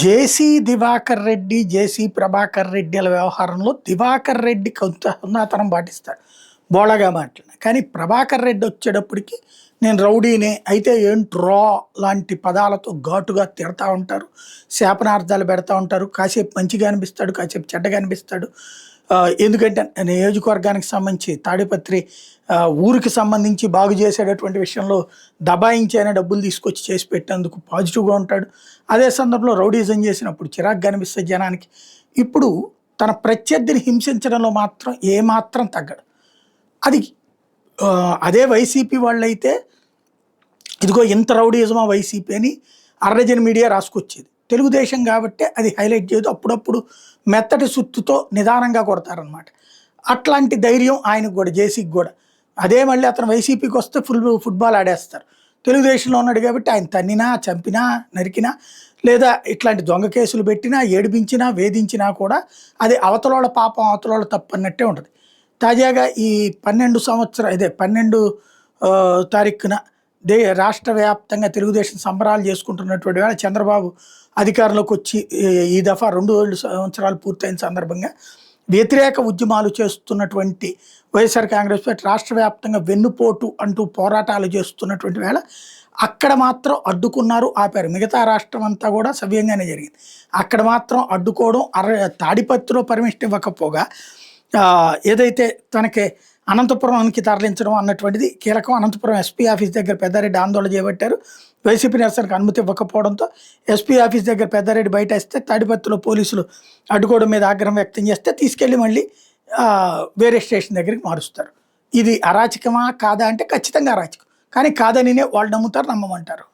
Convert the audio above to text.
జేసీ దివాకర్ రెడ్డి, జేసీ ప్రభాకర్ రెడ్డిల వ్యవహారంలో దివాకర్ రెడ్డి కొంత హుందాతనం పాటిస్తాడు. బోళగా మాట్లాడిన. కానీ ప్రభాకర్ రెడ్డి వచ్చేటప్పటికి నేను రౌడీనే, అయితే ఏంట్రా లాంటి పదాలతో ఘాటుగా తిడతా ఉంటారు. శాపనార్థాలు పెడతా ఉంటారు. కాసేపు మంచిగా అనిపిస్తాడు, కాసేపు చెడ్డగా అనిపిస్తాడు. ఎందుకంటే నియోజకవర్గానికి సంబంధించి తాడిపత్రి ఊరికి సంబంధించి బాగు చేసేటటువంటి విషయంలో దబాయించి అయినా డబ్బులు తీసుకొచ్చి చేసి పెట్టేందుకు పాజిటివ్గా ఉంటాడు. అదే సందర్భంలో రౌడీజం చేసినప్పుడు చిరాకు కనిపిస్తే జనానికి. ఇప్పుడు తన ప్రత్యర్థిని హింసించడంలో మాత్రం ఏమాత్రం తగ్గడు. అది అదే వైసీపీ వాళ్ళైతే ఇదిగో ఇంత రౌడీజమా వైసీపీ అని అర్రజన మీడియా రాసుకొచ్చేది. తెలుగుదేశం కాబట్టి అది హైలైట్ చేయదు. అప్పుడప్పుడు మెత్తటి సుత్తుతో నిదానంగా కొడతారనమాట. అట్లాంటి ధైర్యం ఆయనకు కూడా, జేసీకి కూడా. అదే మళ్ళీ అతను వైసీపీకి వస్తే ఫుట్బాల్ ఆడేస్తారు. తెలుగుదేశంలో ఉన్నాడు కాబట్టి ఆయన తన్నినా, చంపినా, నరికినా, లేదా ఇట్లాంటి దొంగ కేసులు పెట్టినా, ఏడిపించినా, వేధించినా కూడా అది అవతలోళ్ళ పాపం, అవతలోళ్ళ తప్పు అన్నట్టే ఉంటుంది. తాజాగా ఈ 12 తారీఖున రాష్ట్ర వ్యాప్తంగా తెలుగుదేశం సంబరాలు చేసుకుంటున్నటువంటి వేళ చంద్రబాబు అధికారంలోకి వచ్చి ఈ దఫా 2 సంవత్సరాలు పూర్తయిన సందర్భంగా వ్యతిరేక ఉద్యమాలు చేస్తున్నటువంటి వైఎస్ఆర్ కాంగ్రెస్ పార్టీ రాష్ట్ర వ్యాప్తంగా వెన్నుపోటు అంటూ పోరాటాలు చేస్తున్నటువంటి వేళ అక్కడ మాత్రం అడ్డుకున్నారు, ఆపారు. మిగతా రాష్ట్రం అంతా కూడా సవ్యంగానే జరిగింది. అక్కడ మాత్రం అడ్డుకోవడం, తాడిపత్రిలో పర్మిషన్ ఇవ్వకపోగా ఏదైతే తనకి అనంతపురానికి తరలించడం అన్నటువంటిది కీలకం. అనంతపురం ఎస్పీ ఆఫీస్ దగ్గర పెద్దారెడ్డి ఆందోళన చేపట్టారు. వైసీపీ నిరసనకు అనుమతి ఇవ్వకపోవడంతో ఎస్పీ ఆఫీస్ దగ్గర పెద్దారెడ్డి బయట వేస్తే తాడిపత్రిలో పోలీసులు అడ్డుకోవడం మీద ఆగ్రహం వ్యక్తం చేస్తే తీసుకెళ్ళి మళ్ళీ వేరే స్టేషన్ దగ్గరికి మారుస్తారు. ఇది అరాచకమా కాదా అంటే ఖచ్చితంగా అరాచకం. కానీ కాదనినే వాళ్ళు నమ్ముతారు, నమ్మమంటారు.